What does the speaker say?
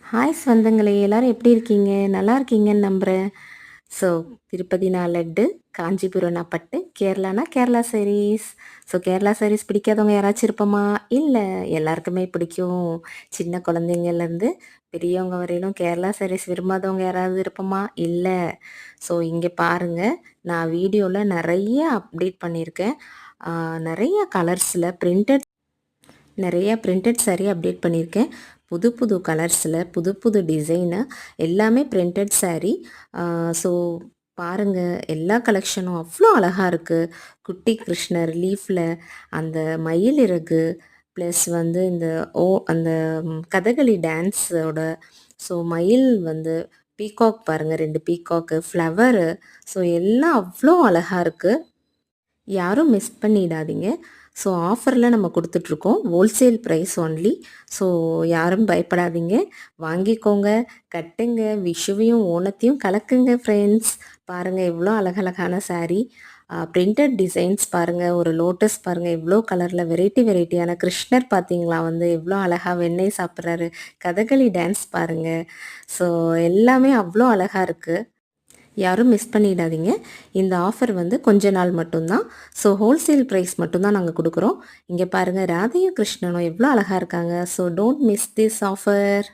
Hi சொந்தங்களே! எல்லாரும் எப்படி இருக்கீங்க? நல்லா இருக்கீங்கன்னு நம்புறேன். ஸோ, திருப்பதினா லட்டு, காஞ்சிபுரம்னா பட்டு, கேரளானா கேரளா சாரீஸ். ஸோ, கேரளா சாரீஸ் பிடிக்காதவங்க யாராச்சும் இருப்போமா? இல்ல, எல்லாருக்குமே பிடிக்கும். சின்ன குழந்தைங்கள்லேருந்து பெரியவங்க வரையிலும் கேரளா சாரீஸ் விரும்பாதவங்க யாராவது இருப்போமா? இல்ல. ஸோ, இங்க பாருங்க, நான் வீடியோல நெறைய அப்டேட் பண்ணியிருக்கேன். ஆ நெறைய கலர்ஸ்ல பிரிண்டட் சாரீ அப்டேட் பண்ணியிருக்கேன். புது புது கலர்ஸில் புது புது டிசைனு எல்லாமே பிரிண்டட் சாரீ. ஸோ பாருங்க, எல்லா கலெக்ஷனும் அவ்வளோ அழகாக இருக்குது. குட்டி கிருஷ்ணர் லீஃபில் அந்த மயில் இறகு ப்ளஸ் வந்து இந்த அந்த கதகளி டான்ஸோட. ஸோ மயில் வந்து பீகாக் பாருங்கள், 2 பீகாக்கு ஃப்ளவரு. ஸோ எல்லாம் அவ்வளோ அழகாக இருக்குது. யாரும் மிஸ் பண்ணிடாதீங்க. ஸோ ஆஃபரில் நம்ம கொடுத்துட்ருக்கோம். Wholesale price only. ஸோ யாரும் பயப்படாதீங்க. வாங்கிக்கோங்க, கட்டுங்க, விஷுவையும் ஓணத்தையும் கலக்குங்க ஃப்ரெண்ட்ஸ். பாருங்கள் எவ்வளோ அழகழகான சாரீ. பிரிண்டட் டிசைன்ஸ் பாருங்கள். ஒரு லோட்டஸ் பாருங்கள், எவ்வளோ கலரில் வெரைட்டி வெரைட்டியான கிருஷ்ணர் பார்த்தீங்களா, வந்து எவ்வளோ அழகாக வெண்ணெய் சாப்பிட்றாரு. கதகளி டான்ஸ் பாருங்கள். ஸோ எல்லாமே அவ்வளோ அழகாக இருக்குது. யாரும் மிஸ் பண்ணிடாதீங்க. இந்த ஆஃபர் வந்து கொஞ்ச நாள் மட்டும்தான். ஸோ ஹோல்சேல் ப்ரைஸ் மட்டும்தான் நாங்கள் கொடுக்குறோம். இங்கே பாருங்கள், ராதையும் கிருஷ்ணனும் எவ்வளோ அழகாக இருக்காங்க. So don't miss this offer.